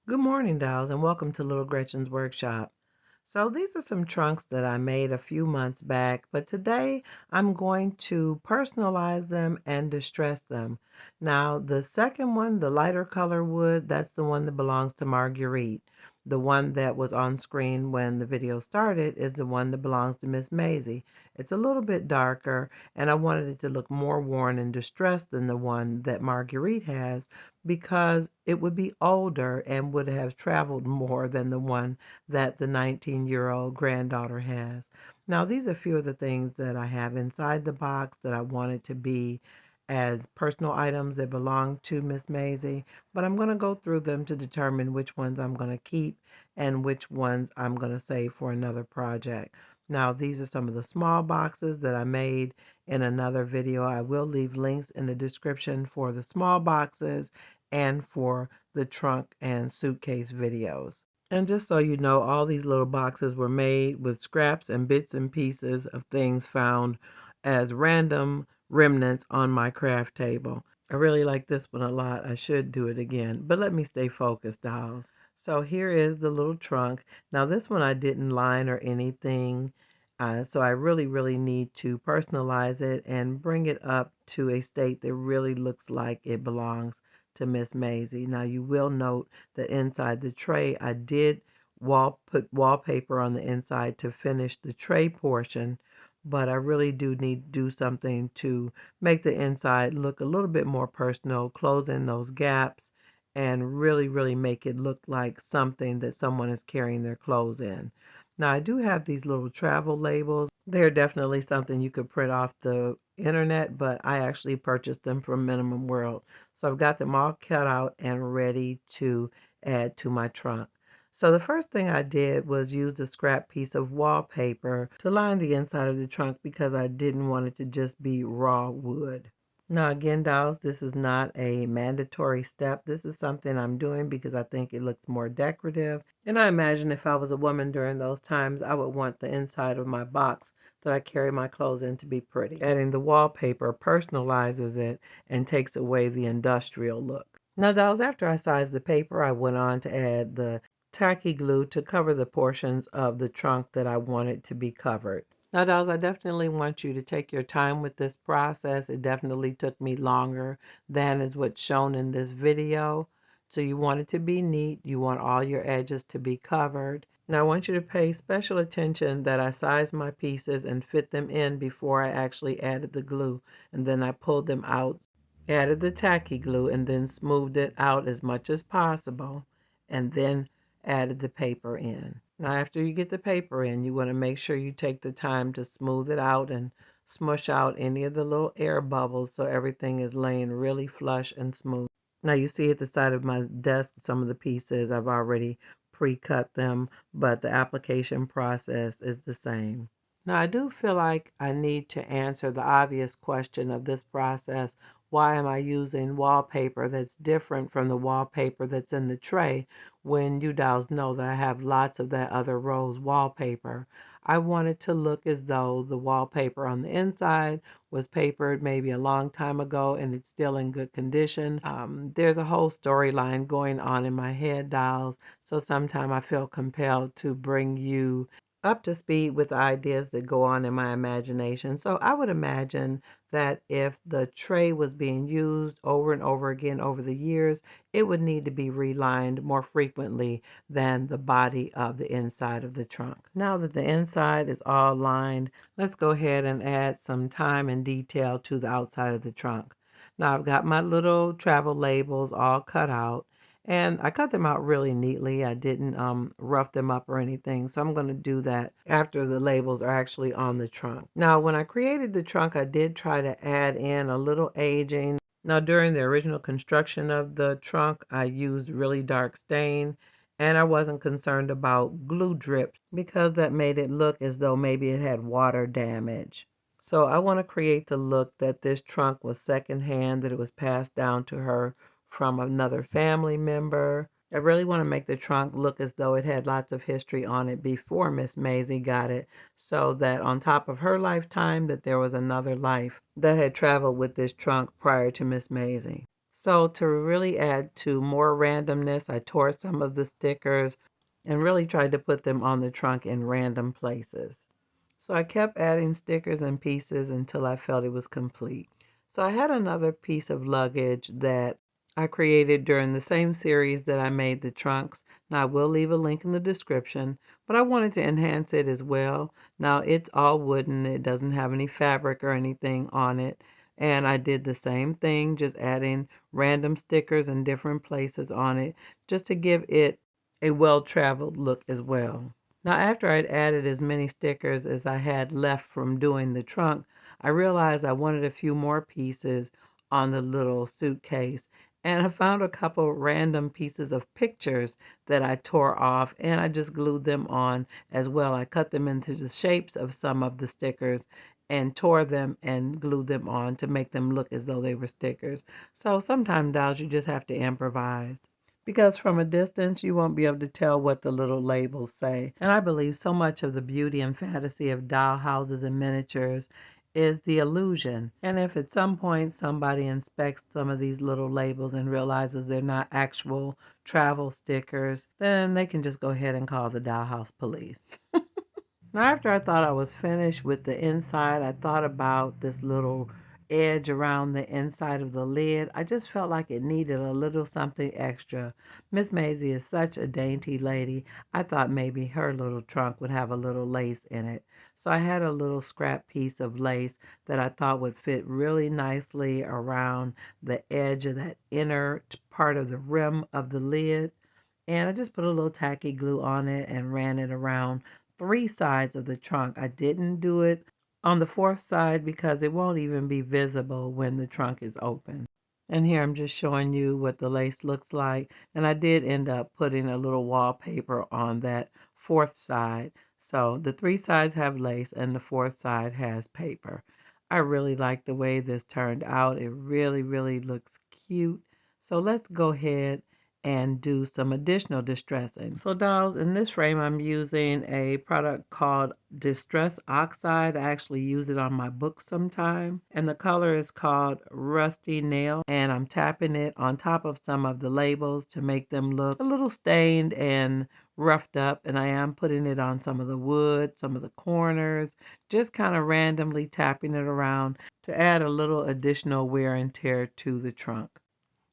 Good morning, dolls, and welcome to Little Gretchen's Workshop. So these are some trunks that I made a few months back, but today I'm going to personalize them and distress them. Now, the second one, the lighter color wood, that's the one that belongs to Marguerite. The one that was on screen when the video started is the one that belongs to Miss Mazzie. It's a little bit darker, and I wanted it to look more worn and distressed than the one that Marguerite has because it would be older and would have traveled more than the one that the 19-year-old granddaughter has. Now, these are a few of the things that I have inside the box that I wanted to be as personal items that belong to Miss Mazzie, but I'm going to go through them to determine which ones I'm going to keep and which ones I'm going to save for another project. Now, these are some of the small boxes that I made in another video. I will leave links in the description for the small boxes and for the trunk and suitcase videos. And just so you know, all these little boxes were made with scraps and bits and pieces of things found as random remnants on my craft table. I really like this one a lot. I should do it again, but let me stay focused, dolls. So here is the little trunk. Now this one I didn't line or anything, so I really need to personalize it and bring it up to a state that really looks like it belongs to Miss Mazzie. Now you will note that inside the tray I did put wallpaper on the inside to finish the tray portion, but I really do need to do something to make the inside look a little bit more personal, close in those gaps, and really make it look like something that someone is carrying their clothes in. Now I do have these little travel labels. They're definitely something you could print off the internet, but I actually purchased them from Minimum World. So I've got them all cut out and ready to add to my trunk. So the first thing I did was use a scrap piece of wallpaper to line the inside of the trunk because I didn't want it to just be raw wood. Now again, dolls, this is not a mandatory step. This is something I'm doing because I think it looks more decorative. And I imagine if I was a woman during those times, I would want the inside of my box that I carry my clothes in to be pretty. Adding the wallpaper personalizes it and takes away the industrial look. Now, dolls, after I sized the paper, I went on to add the tacky glue to cover the portions of the trunk that I wanted to be covered. Now, dolls, I definitely want you to take your time with this process. It definitely took me longer than is what's shown in this video. So you want it to be neat. You want all your edges to be covered. Now, I want you to pay special attention that I sized my pieces and fit them in before I actually added the glue. And then I pulled them out, added the tacky glue, and then smoothed it out as much as possible. And then added the paper in. Now, after you get the paper in, you want to make sure you take the time to smooth it out and smush out any of the little air bubbles so everything is laying really flush and smooth. Now, you see at the side of my desk some of the pieces. I've already pre-cut them, but the application process is the same. Now, I do feel like I need to answer the obvious question of this process. Why am I using wallpaper that's different from the wallpaper that's in the tray when you dolls know that I have lots of that other rose wallpaper? I want it to look as though the wallpaper on the inside was papered maybe a long time ago and it's still in good condition. There's a whole storyline going on in my head, dolls, so sometimes I feel compelled to bring you up to speed with the ideas that go on in my imagination. So I would imagine that if the tray was being used over and over again over the years, it would need to be relined more frequently than the body of the inside of the trunk. Now that the inside is all lined, let's go ahead and add some time and detail to the outside of the trunk. Now I've got my little travel labels all cut out. And I cut them out really neatly. I didn't rough them up or anything. So I'm going to do that after the labels are actually on the trunk. Now, when I created the trunk, I did try to add in a little aging. Now, during the original construction of the trunk, I used really dark stain. And I wasn't concerned about glue drips because that made it look as though maybe it had water damage. So I want to create the look that this trunk was secondhand, that it was passed down to her from another family member. I really want to make the trunk look as though it had lots of history on it before Miss Mazzie got it, so that on top of her lifetime, that there was another life that had traveled with this trunk prior to Miss Mazzie. So to really add to more randomness, I tore some of the stickers and really tried to put them on the trunk in random places. So I kept adding stickers and pieces until I felt it was complete. So I had another piece of luggage that I created during the same series that I made the trunks. Now I will leave a link in the description, but I wanted to enhance it as well. Now it's all wooden, it doesn't have any fabric or anything on it. And I did the same thing, just adding random stickers in different places on it, just to give it a well-traveled look as well. Now, after I'd added as many stickers as I had left from doing the trunk, I realized I wanted a few more pieces on the little suitcase. And I found a couple random pieces of pictures that I tore off and I just glued them on as well. I cut them into the shapes of some of the stickers and tore them and glued them on to make them look as though they were stickers. So sometimes, dolls, you just have to improvise because from a distance you won't be able to tell what the little labels say. And I believe so much of the beauty and fantasy of doll houses and miniatures is the illusion. And if at some point somebody inspects some of these little labels and realizes they're not actual travel stickers, then they can just go ahead and call the dollhouse police. Now, after I thought I was finished with the inside, I thought about this little edge around the inside of the lid. I just felt like it needed a little something extra. Miss Mazzie is such a dainty lady. I thought maybe her little trunk would have a little lace in it. So I had a little scrap piece of lace that I thought would fit really nicely around the edge of that inner part of the rim of the lid. And I just put a little tacky glue on it and ran it around three sides of the trunk. I didn't do it on the fourth side because it won't even be visible when the trunk is open. And here I'm just showing you what the lace looks like. And I did end up putting a little wallpaper on that fourth side. So the three sides have lace and the fourth side has paper. I really like the way this turned out. It really, really looks cute. So let's go ahead and do some additional distressing. So dolls, in this frame I'm using a product called Distress Oxide. I actually use it on my book sometime. And the color is called Rusty Nail. And I'm tapping it on top of some of the labels to make them look a little stained and roughed up. And I am putting it on some of the wood, some of the corners, just kind of randomly tapping it around to add a little additional wear and tear to the trunk.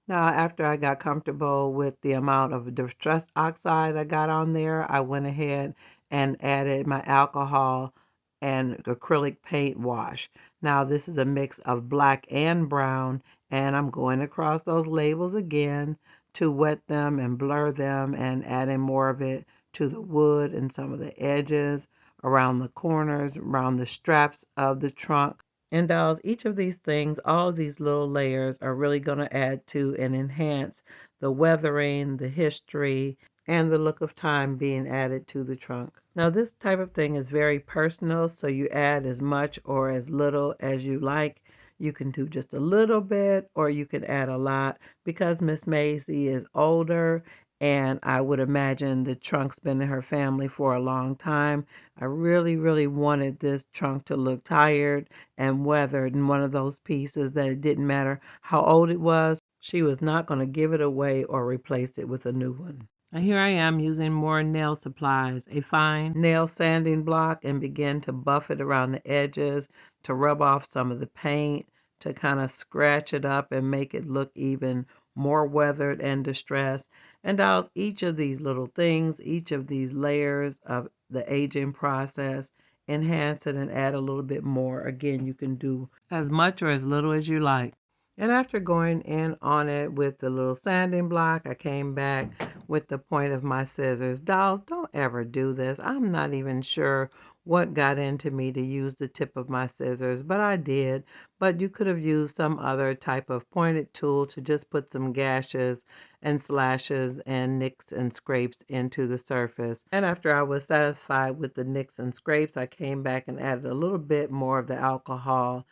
Now, after I got comfortable with the amount of distress oxide I got on there, I went ahead and added my alcohol and acrylic paint wash. Now, this is a mix of black and brown, and I'm going across those labels again to wet them and blur them and adding more of it to the wood and some of the edges, around the corners, around the straps of the trunk. And dolls, each of these things, all of these little layers are really going to add to and enhance the weathering, the history, and the look of time being added to the trunk. Now, this type of thing is very personal, so you add as much or as little as you like. You can do just a little bit or you can add a lot because Miss Maisie is older and I would imagine the trunk's been in her family for a long time. I really, really wanted this trunk to look tired and weathered and one of those pieces that it didn't matter how old it was. She was not going to give it away or replace it with a new one. And here I am using more nail supplies, a fine nail sanding block, and begin to buff it around the edges to rub off some of the paint, to kind of scratch it up and make it look even more weathered and distressed. And dolls, each of these little things, each of these layers of the aging process, enhance it and add a little bit more. Again, you can do as much or as little as you like. And after going in on it with the little sanding block, I came back with the point of my scissors. Dolls, don't ever do this. I'm not even sure what got into me to use the tip of my scissors, but I did. But you could have used some other type of pointed tool to just put some gashes and slashes and nicks and scrapes into the surface. And after I was satisfied with the nicks and scrapes, I came back and added a little bit more of the alcohol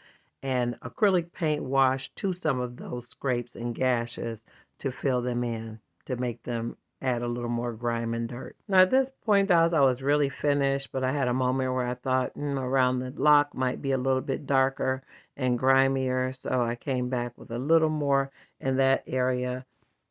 and acrylic paint wash to some of those scrapes and gashes to fill them in, to make them add a little more grime and dirt. Now at this point, I was really finished, but I had a moment where I thought around the lock might be a little bit darker and grimier, so I came back with a little more in that area.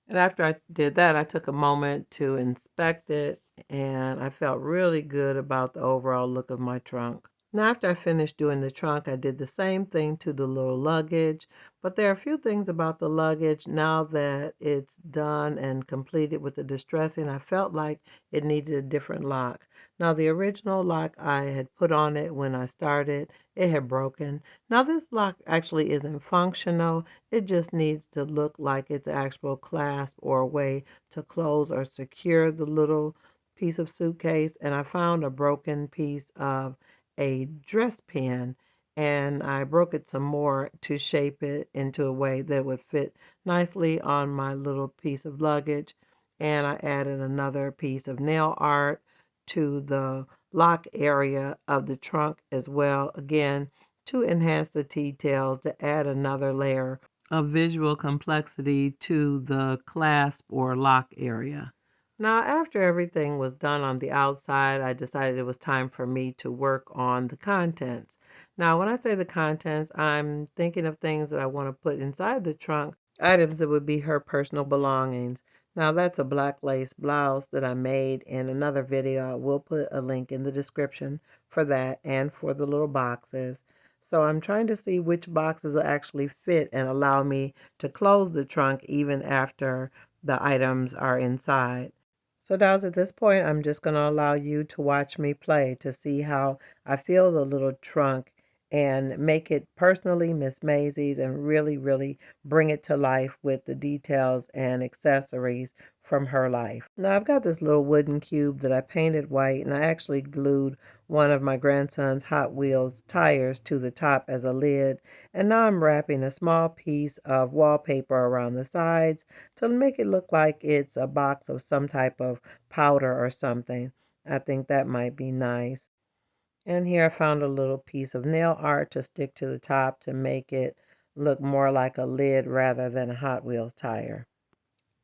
And after I did that, I took a moment to inspect it, and I felt really good about the overall look of my trunk. Now, after I finished doing the trunk, I did the same thing to the little luggage, but there are a few things about the luggage now that it's done and completed with the distressing. I felt like it needed a different lock. Now, the original lock I had put on it when I started, it had broken. Now, this lock actually isn't functional. It just needs to look like it's an actual clasp or a way to close or secure the little piece of suitcase. And I found a broken piece of a dress pin, and I broke it some more to shape it into a way that would fit nicely on my little piece of luggage. And I added another piece of nail art to the lock area of the trunk as well, again, to enhance the details, to add another layer of visual complexity to the clasp or lock area. Now, after everything was done on the outside, I decided it was time for me to work on the contents. Now, when I say the contents, I'm thinking of things that I want to put inside the trunk, items that would be her personal belongings. Now, that's a black lace blouse that I made in another video. I will put a link in the description for that and for the little boxes. So I'm trying to see which boxes will actually fit and allow me to close the trunk even after the items are inside. So, dolls, at this point, I'm just going to allow you to watch me play to see how I feel the little trunk and make it personally Miss Maisie's and really, really bring it to life with the details and accessories from her life. Now, I've got this little wooden cube that I painted white, and I actually glued one of my grandson's Hot Wheels tires to the top as a lid. And now I'm wrapping a small piece of wallpaper around the sides to make it look like it's a box of some type of powder or something. I think that might be nice. And here I found a little piece of nail art to stick to the top to make it look more like a lid rather than a Hot Wheels tire.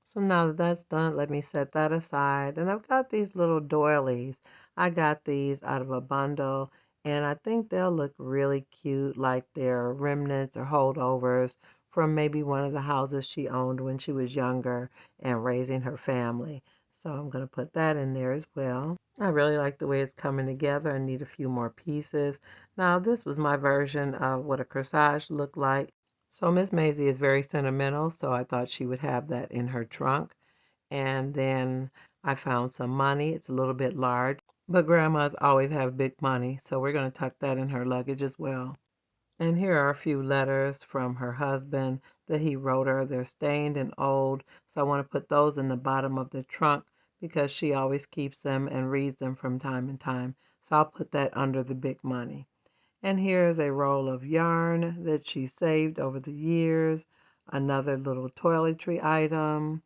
So now that that's done, let me set that aside. And I've got these little doilies. I got these out of a bundle, and I think they'll look really cute, like they're remnants or holdovers from maybe one of the houses she owned when she was younger and raising her family. So I'm going to put that in there as well. I really like the way it's coming together. I need a few more pieces. Now, this was my version of what a corsage looked like. So Miss Maisie is very sentimental, so I thought she would have that in her trunk. And then I found some money. It's a little bit large, but grandmas always have big money, so we're going to tuck that in her luggage as well. And here are a few letters from her husband that he wrote her. They're stained and old, so I want to put those in the bottom of the trunk because she always keeps them and reads them from time to time. So I'll put that under the big money. And here's a roll of yarn that she saved over the years, another little toiletry item,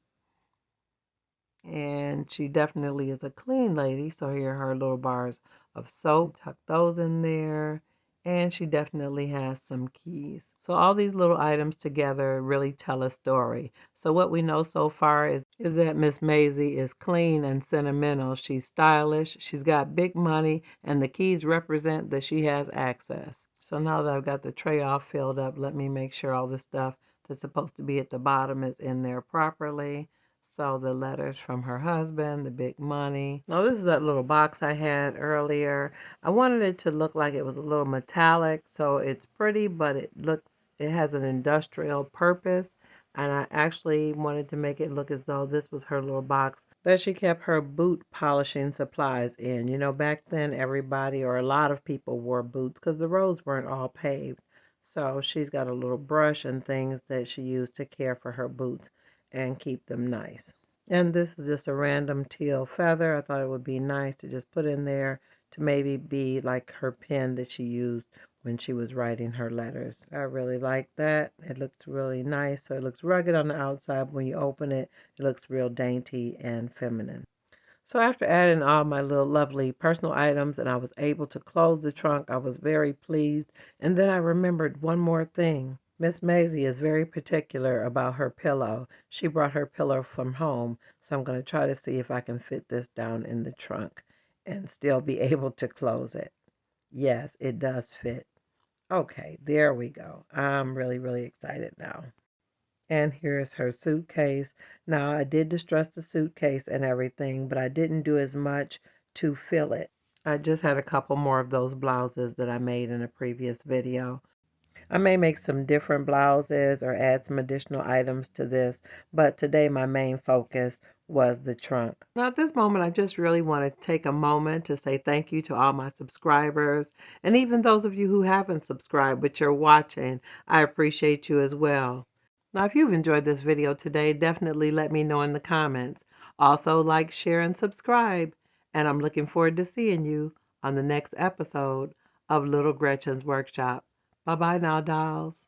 and she definitely is a clean lady. So here are her little bars of soap. Tuck those in there. And she definitely has some keys. So all these little items together really tell a story. So what we know so far is that Miss Maisie is clean and sentimental. She's stylish. She's got big money. And the keys represent that she has access. So now that I've got the tray all filled up, let me make sure all the stuff that's supposed to be at the bottom is in there properly. So the letters from her husband, the big money. Now this is that little box I had earlier. I wanted it to look like it was a little metallic, so it's pretty, but it has an industrial purpose. And I actually wanted to make it look as though this was her little box that she kept her boot polishing supplies in. You know, back then everybody or a lot of people wore boots because the roads weren't all paved. So she's got a little brush and things that she used to care for her boots and keep them nice. And this is just a random teal feather. I thought it would be nice to just put in there to maybe be like her pen that she used when she was writing her letters. I really like that. It looks really nice. So it looks rugged on the outside. When you open it, it looks real dainty and feminine. So after adding all my little lovely personal items and I was able to close the trunk, I was very pleased. And then I remembered one more thing. Miss Maisie is very particular about her pillow. She brought her pillow from home, so I'm going to try to see if I can fit this down in the trunk and still be able to close it. Yes, it does fit. Okay, there we go. I'm really, really excited now. And here's her suitcase. Now, I did distress the suitcase and everything, but I didn't do as much to fill it. I just had a couple more of those blouses that I made in a previous video. I may make some different blouses or add some additional items to this, but today my main focus was the trunk. Now at this moment, I just really want to take a moment to say thank you to all my subscribers and even those of you who haven't subscribed but you're watching. I appreciate you as well. Now if you've enjoyed this video today, definitely let me know in the comments. Also like, share, and subscribe. And I'm looking forward to seeing you on the next episode of Little Gretchen's Workshop. Bye bye now, dolls.